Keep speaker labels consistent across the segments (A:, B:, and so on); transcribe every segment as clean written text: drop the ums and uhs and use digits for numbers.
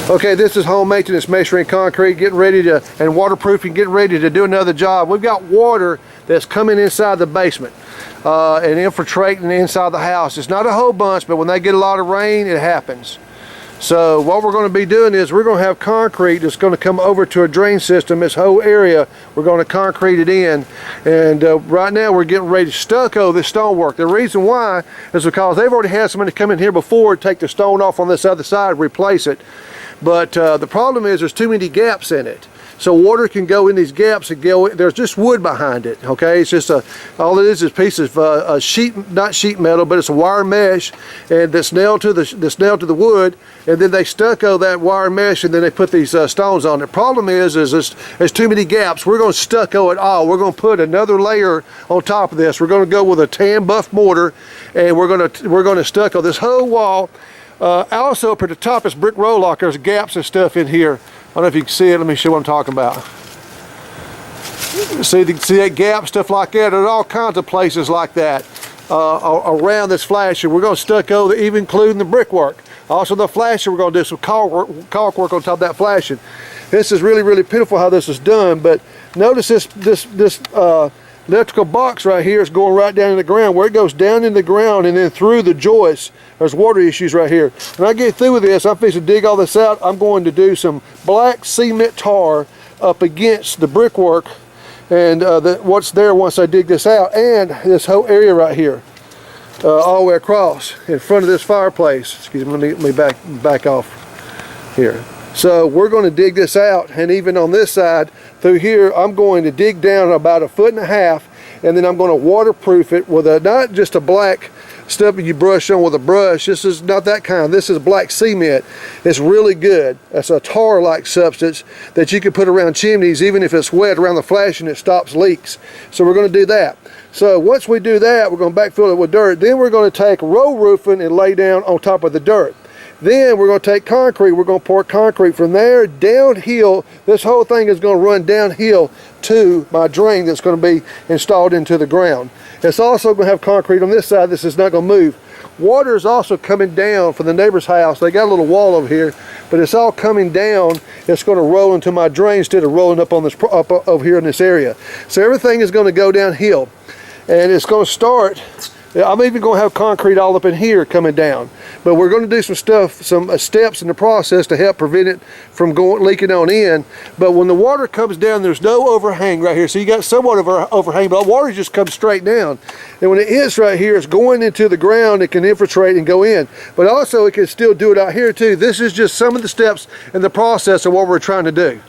A: Okay, this is Home Maintenance Masonry and Concrete, getting ready to, and waterproofing, getting ready to do another job. We've got water that's coming inside the basement and infiltrating inside the house. It's not a whole bunch, but when they get a lot of rain, it happens. So what we're going to be doing is we're going to have concrete that's going to come over to a drain system. This whole area, we're going to concrete it in. And right now we're getting ready to stucco this stonework. The reason why is because they've already had somebody come in here before, take the stone off on this other side, replace it. But the problem is there's too many gaps in it. So water can go in these gaps and go, there's just wood behind it, okay? It's just all it is a piece of not sheet metal, but it's a wire mesh, and that's nailed to the wood, and then they stucco that wire mesh, and then they put these stones on it. The problem is there's too many gaps. We're going to stucco it all. We're going to put another layer on top of this. We're going to go with a tan buff mortar, and we're going to stucco this whole wall. Also up at the top is brick roll lock. There's gaps and stuff in here. I don't know if you can see it. Let me show what I'm talking about. See that gap, stuff like that. There's all kinds of places like that around this flasher. We're going to stucco, even including the brickwork. Also the flasher, we're going to do some caulk work on top of that flashing. This is really, really pitiful how this is done, but notice this electrical box right here is going right down in the ground. Where it goes down in the ground and then through the joists, there's water issues right here. When I get through with this, I'm fixing to dig all this out. I'm going to do some black cement tar up against the brickwork and what's there once I dig this out, and this whole area right here, all the way across in front of this fireplace. Excuse me, let me back off here. So we're going to dig this out, and even on this side through here, I'm going to dig down about 1.5 feet, and then I'm going to waterproof it with not just a black stuff that you brush on with a brush. This is not that kind. This is black cement. It's really good. It's a tar-like substance that you can put around chimneys, even if it's wet around the flashing, it stops leaks. So we're going to do that. So once we do that, we're going to backfill it with dirt. Then we're going to take roll roofing and lay down on top of the dirt. Then we're going to take concrete. We're going to pour concrete from there downhill. This whole thing is going to run downhill to my drain that's going to be installed into the ground. It's also going to have concrete on this side. This is not going to move. Water is also coming down from the neighbor's house. They got a little wall over here, but it's all coming down. It's going to roll into my drain instead of rolling up on this up over here in this area. So everything is going to go downhill, and it's going to start. I'm even going to have concrete all up in here coming down, but we're going to do some steps in the process to help prevent it from leaking on in. But when the water comes down, there's no overhang right here, so you got somewhat of an overhang, but water just comes straight down. And when it hits right here, it's going into the ground. It can infiltrate and go in, but also it can still do it out here too. This is just some of the steps in the process of what we're trying to do.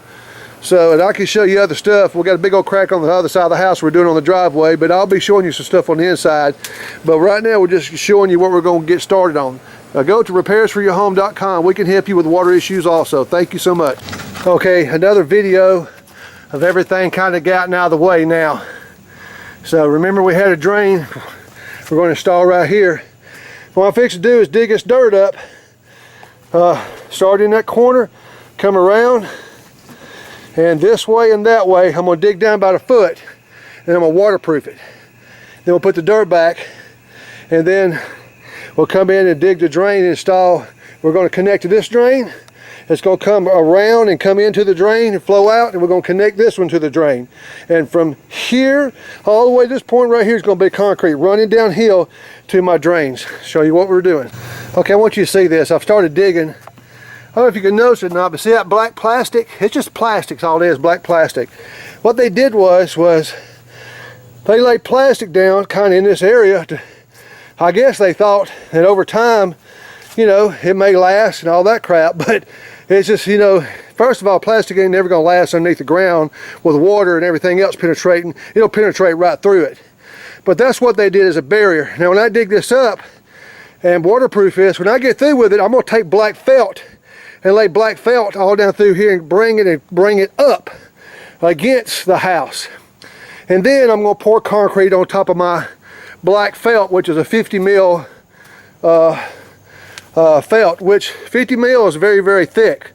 A: So, and I can show you other stuff. We got a big old crack on the other side of the house we're doing on the driveway, but I'll be showing you some stuff on the inside. But right now we're just showing you what we're going to get started on. Go to repairsforyourhome.com. We can help you with water issues also. Thank you so much. Okay, another video of everything kind of gotten out of the way now. So remember, we had a drain we're going to install right here. What I'm fixing to do is dig this dirt up, start in that corner, come around, and this way and that way. I'm going to dig down about 1 foot, and I'm going to waterproof it. Then we'll put the dirt back, and then we'll come in and dig the drain and install. We're going to connect to this drain. It's going to come around and come into the drain and flow out, and we're going to connect this one to the drain. And from here all the way to this point right here is going to be concrete running downhill to my drains. Show you what we're doing. Okay, I want you to see this. I've started digging. I don't know if you can notice it or not, but see that black plastic? It's just plastic, all it is, black plastic. What they did was they laid plastic down kind of in this area. I guess they thought that over time, you know, it may last and all that crap, but it's just, you know, first of all, plastic ain't never going to last underneath the ground with water and everything else penetrating. It'll penetrate right through it. But that's what they did as a barrier. Now, when I dig this up and waterproof this, when I get through with it, I'm going to take black felt and lay black felt all down through here and bring it up against the house. And then I'm going to pour concrete on top of my black felt, which is a 50 mil felt, which 50 mil is very, very thick.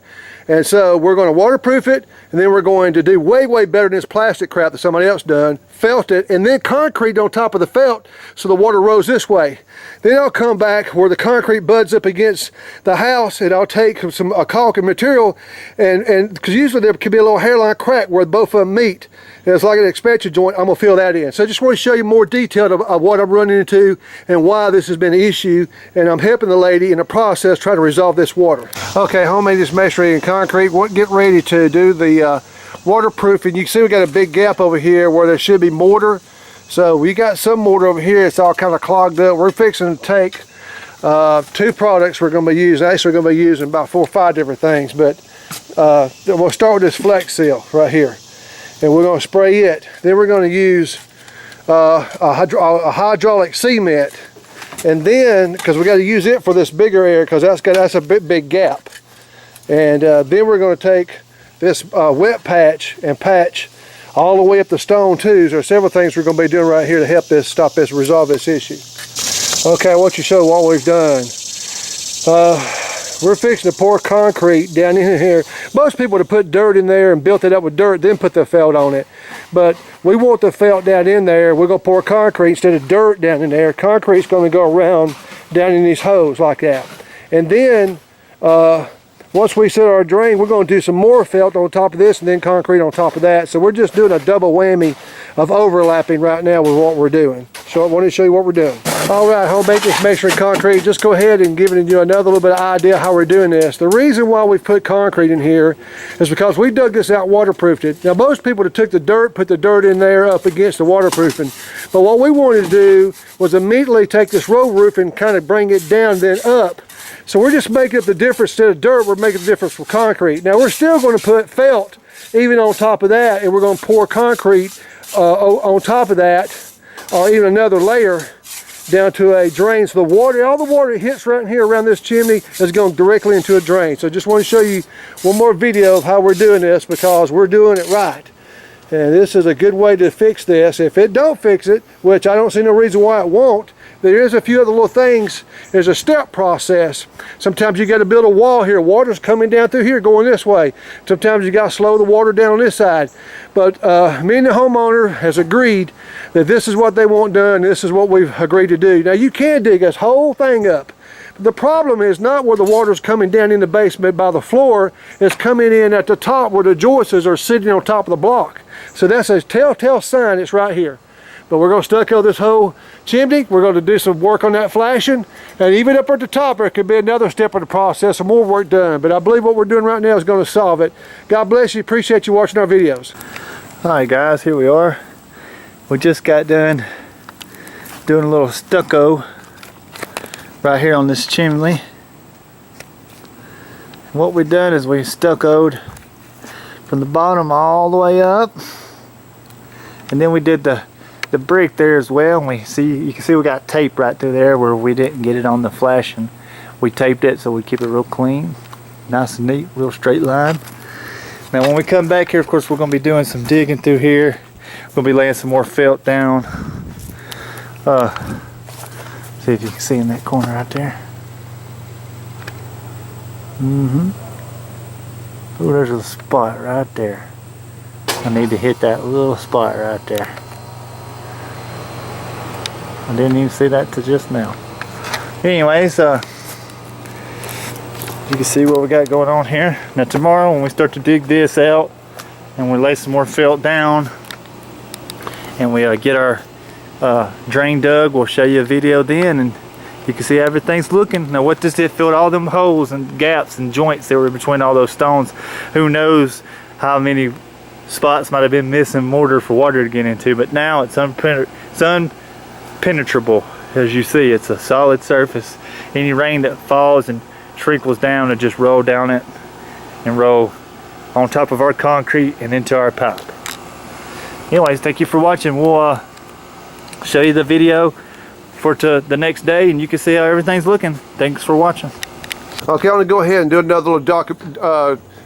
A: And so we're going to waterproof it, and then we're going to do way, way better than this plastic crap that somebody else done. Felt it, and then concrete on top of the felt so the water rolls this way. Then I'll come back where the concrete buds up against the house, and I'll take some caulking material, and because usually there can be a little hairline crack where both of them meet. And it's like an expansion joint. I'm going to fill that in. So I just want to show you more detail of what I'm running into and why this has been an issue, and I'm helping the lady in the process try to resolve this water. Okay, homemade this masonry and concrete. Get ready to do the waterproofing. You can see we got a big gap over here where there should be mortar. So we got some mortar over here. It's all kind of clogged up. We're fixing to take 2 products we're going to be using. Actually, we're going to be using about 4 or 5 different things, but we'll start with this Flex Seal right here, and we're going to spray it. Then we're going to use a hydraulic cement, and then because we got to use it for this bigger area because that's a big gap. And then we're going to take this wet patch and patch all the way up the stone too. There are several things we're going to be doing right here to help this resolve this issue. Okay, I want you to show what we've done. We're fixing to pour concrete down in here. Most people would have put dirt in there and built it up with dirt, then put the felt on it. But we want the felt down in there. We're going to pour concrete instead of dirt down in there. Concrete's going to go around down in these holes like that. And then once we set our drain, we're going to do some more felt on top of this and then concrete on top of that. So we're just doing a double whammy of overlapping right now with what we're doing. So I wanted to show you what we're doing. All right, home maintenance masonry concrete. Just go ahead and giving you another little bit of idea how we're doing this. The reason why we put concrete in here is because we dug this out, waterproofed it. Now most people that took the dirt, put the dirt in there up against the waterproofing. But what we wanted to do was immediately take this row roof and kind of bring it down then up. So we're just making up the difference. Instead of dirt, we're making the difference for concrete. Now we're still going to put felt even on top of that, and we're going to pour concrete on top of that, or even another layer down to a drain. So the water, all the water that hits right here around this chimney is going directly into a drain. So just want to show you one more video of how we're doing this because we're doing it right. And this is a good way to fix this. If it don't fix it, which I don't see no reason why it won't, there is a few other little things. There's a step process. Sometimes you got to build a wall here. Water's coming down through here going this way. Sometimes you got to slow the water down on this side. But me and the homeowner has agreed that this is what they want done. This is what we've agreed to do. Now you can dig this whole thing up. The problem is not where the water's coming down in the basement by the floor. It's coming in at the top where the joists are sitting on top of the block. So that's a telltale sign. It's right here. But we're going to stucco this whole chimney. We're going to do some work on that flashing. And even up at the top, there could be another step of the process, some more work done. But I believe what we're doing right now is going to solve it. God bless you. Appreciate you watching our videos.
B: All right, guys, here we are. We just got done doing a little stucco right here on this chimney. What we've done is we stuccoed from the bottom all the way up. And then we did the brick there as well, and you can see we got tape right through there where we didn't get it on the flash, and we taped it so we keep it real clean, nice and neat, real straight line. Now when we come back here, of course, we're going to be doing some digging through here. We're going to be laying some more felt down. See if you can see in that corner right there. Oh, there's a spot right there. I need to hit that little spot right there. I didn't even see that till just now. Anyways, you can see what we got going on here. Now tomorrow when we start to dig this out and we lay some more felt down and we get our drain dug, we'll show you a video then, and you can see how everything's looking. Now what this did, filled all them holes and gaps and joints that were between all those stones. Who knows how many spots might have been missing mortar for water to get into, but now it's impenetrable. As you see, it's a solid surface. Any rain that falls and trickles down will just roll down it and roll on top of our concrete and into our pipe. Anyways, thank you for watching. We'll show you the video for the next day, and you can see how everything's looking. Thanks for watching.
A: Okay, I'm going to go ahead and do another little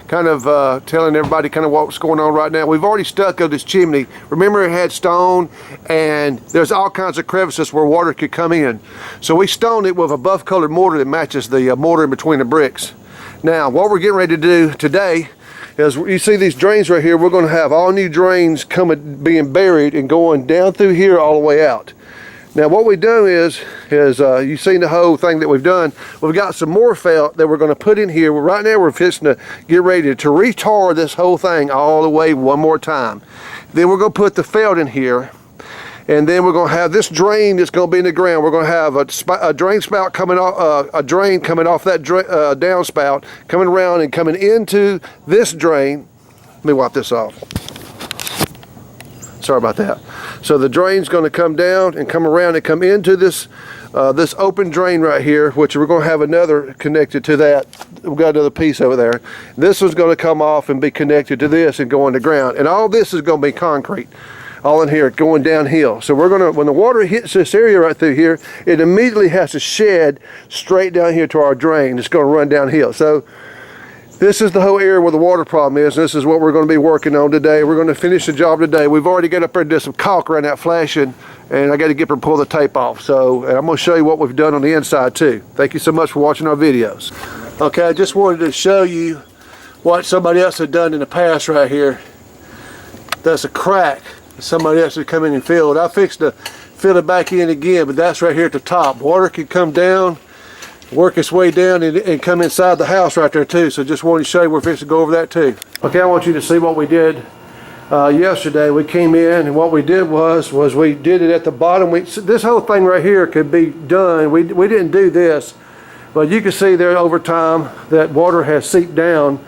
A: telling everybody kind of what's going on right now. We've already stuccoed this chimney. Remember, it had stone and there's all kinds of crevices where water could come in. So we stoned it with a buff colored mortar that matches the mortar in between the bricks. Now, what we're getting ready to do today is, you see these drains right here, we're going to have all new drains being buried and going down through here all the way out. Now what we do is you've seen the whole thing that we've done. We've got some more felt that we're going to put in here. Right now we're fixing to get ready to retar this whole thing all the way one more time. Then we're going to put the felt in here. And then we're going to have this drain that's going to be in the ground. We're going to have a drain spout coming off, a drain coming off that downspout, coming around and coming into this drain. Let me wipe this off. Sorry about that. So the drain's going to come down and come around and come into this this open drain right here, which we're going to have another connected to that. We've got another piece over there. This one's going to come off and be connected to this and go underground. And all this is going to be concrete. All in here going downhill. So we're gonna, when the water hits this area right through here, it immediately has to shed straight down here to our drain. It's going to run downhill. So this is the whole area where the water problem is, and this is what we're going to be working on today. We're going to finish the job today. We've already got up there and did some caulk around that flashing, and I got to get up and pull the tape off. So, and I'm going to show you what we've done on the inside too. Thank you so much for watching our videos. Okay, I just wanted to show you what somebody else had done in the past right here. That's a crack somebody else had come in and filled. I fixed to fill it back in again, but that's right here at the top. Water can come down, work its way down and come inside the house right there too. So just wanted to show you we're fixing to go over that too. Okay, I want you to see what we did yesterday. We came in and what we did was we did it at the bottom. This whole thing right here could be done. We didn't do this, but you can see there over time that water has seeped down.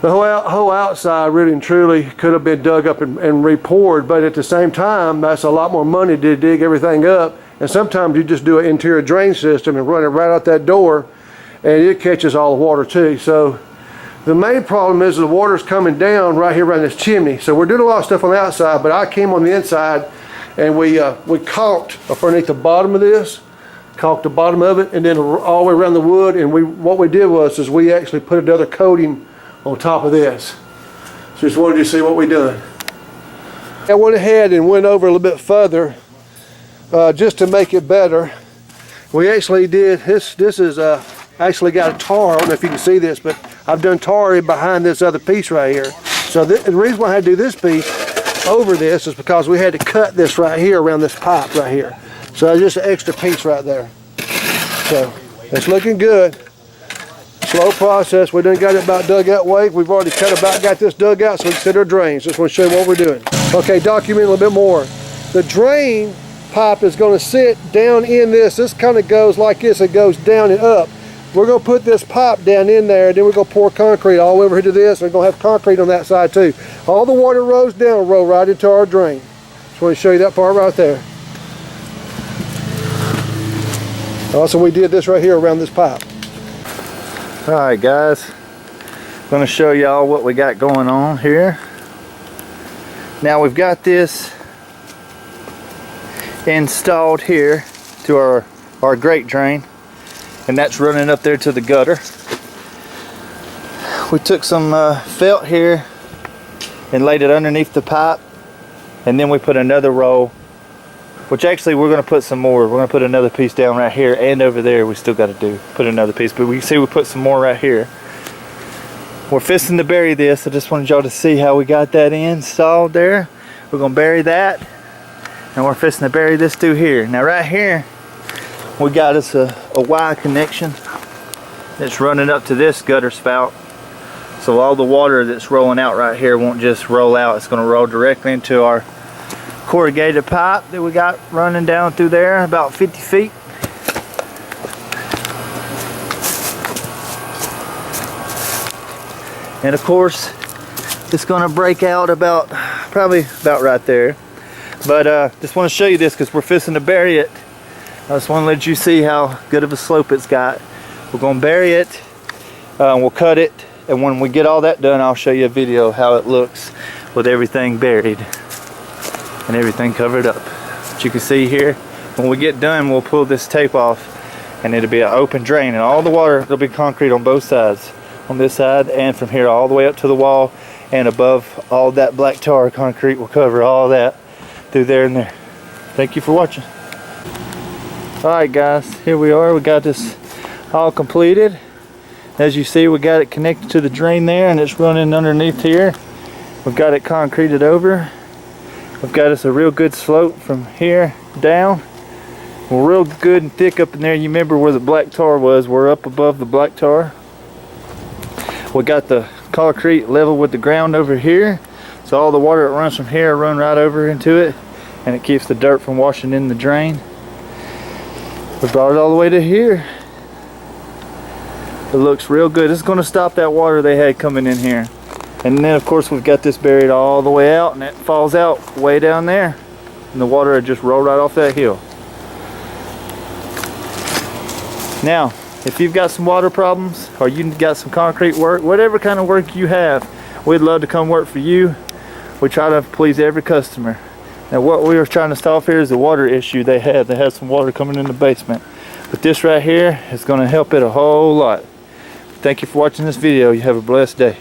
A: The whole outside really and truly could have been dug up and re-poured, but at the same time, that's a lot more money to dig everything up. And sometimes you just do an interior drain system and run it right out that door, and it catches all the water too. So the main problem is the water's coming down right here around this chimney. So we're doing a lot of stuff on the outside, but I came on the inside and we caulked underneath the bottom of this, caulked the bottom of it, and then all the way around the wood. And what we did was we actually put another coating on top of this. So just wanted you to see what we done. I went ahead and went over a little bit further just to make it better. We actually did this is actually got a tar. I don't know if you can see this, but I've done tar behind this other piece right here. So the reason why I had to do this piece over this is because we had to cut this right here around this pipe right here. So just an extra piece right there. So it's looking good. Slow process. We done got it about dug out way. We've already got this dug out, so we can set our drains. Just want to show you what we're doing. Okay, document a little bit more. The drain pipe is going to sit down in this. This kind of goes like this. It goes down and up. We're going to put this pipe down in there, then we're going to pour concrete all over here to this. We're going to have concrete on that side too. All the water rolls down, roll right into our drain. Just want to show you that part right there. Also, we did this right here around this pipe.
B: Alright guys, I'm going to show y'all what we got going on here. Now we've got this installed here to our grate drain, and that's running up there to the gutter. We took some felt here and laid it underneath the pipe, and then we put another roll, which actually we're going to put some more. We're going to put another piece down right here, and over there we still got to put another piece, but we can see we put some more right here. We're fixing to bury this. I just wanted y'all to see how we got that installed there. We're going to bury that, and we're fixing to bury this through here. Now right here we got us a Y connection that's running up to this gutter spout, so all the water that's rolling out right here won't just roll out. It's going to roll directly into our corrugated pipe that we got running down through there about 50 feet. And of course it's going to break out probably about right there, but just want to show you this because we're fixing to bury it. I just want to let you see how good of a slope it's got. We're going to bury it, we'll cut it, and when we get all that done I'll show you a video of how it looks with everything buried and everything covered up. But you can see here, when we get done we'll pull this tape off and it'll be an open drain, and all the water, there'll be concrete on both sides, on this side and from here all the way up to the wall, and above all that black tar concrete will cover all that through there and there. Thank you for watching. Alright guys, here we are. We got this all completed. As you see, we got it connected to the drain there, and it's running underneath here. We've got it concreted over. We've got us a real good slope from here down. We're real good and thick up in there. You remember where the black tar was? We're up above the black tar. We got the concrete level with the ground over here, so all the water that runs from here run right over into it, and it keeps the dirt from washing in the drain. We brought it all the way to here. It looks real good. It's going to stop that water they had coming in here. And then of course we've got this buried all the way out, and it falls out way down there, and the water had just rolled right off that hill. Now, if you've got some water problems, or you got some concrete work, whatever kind of work you have, we'd love to come work for you. We try to please every customer. Now what we were trying to solve here is the water issue they had. They had some water coming in the basement. But this right here is going to help it a whole lot. Thank you for watching this video. You have a blessed day.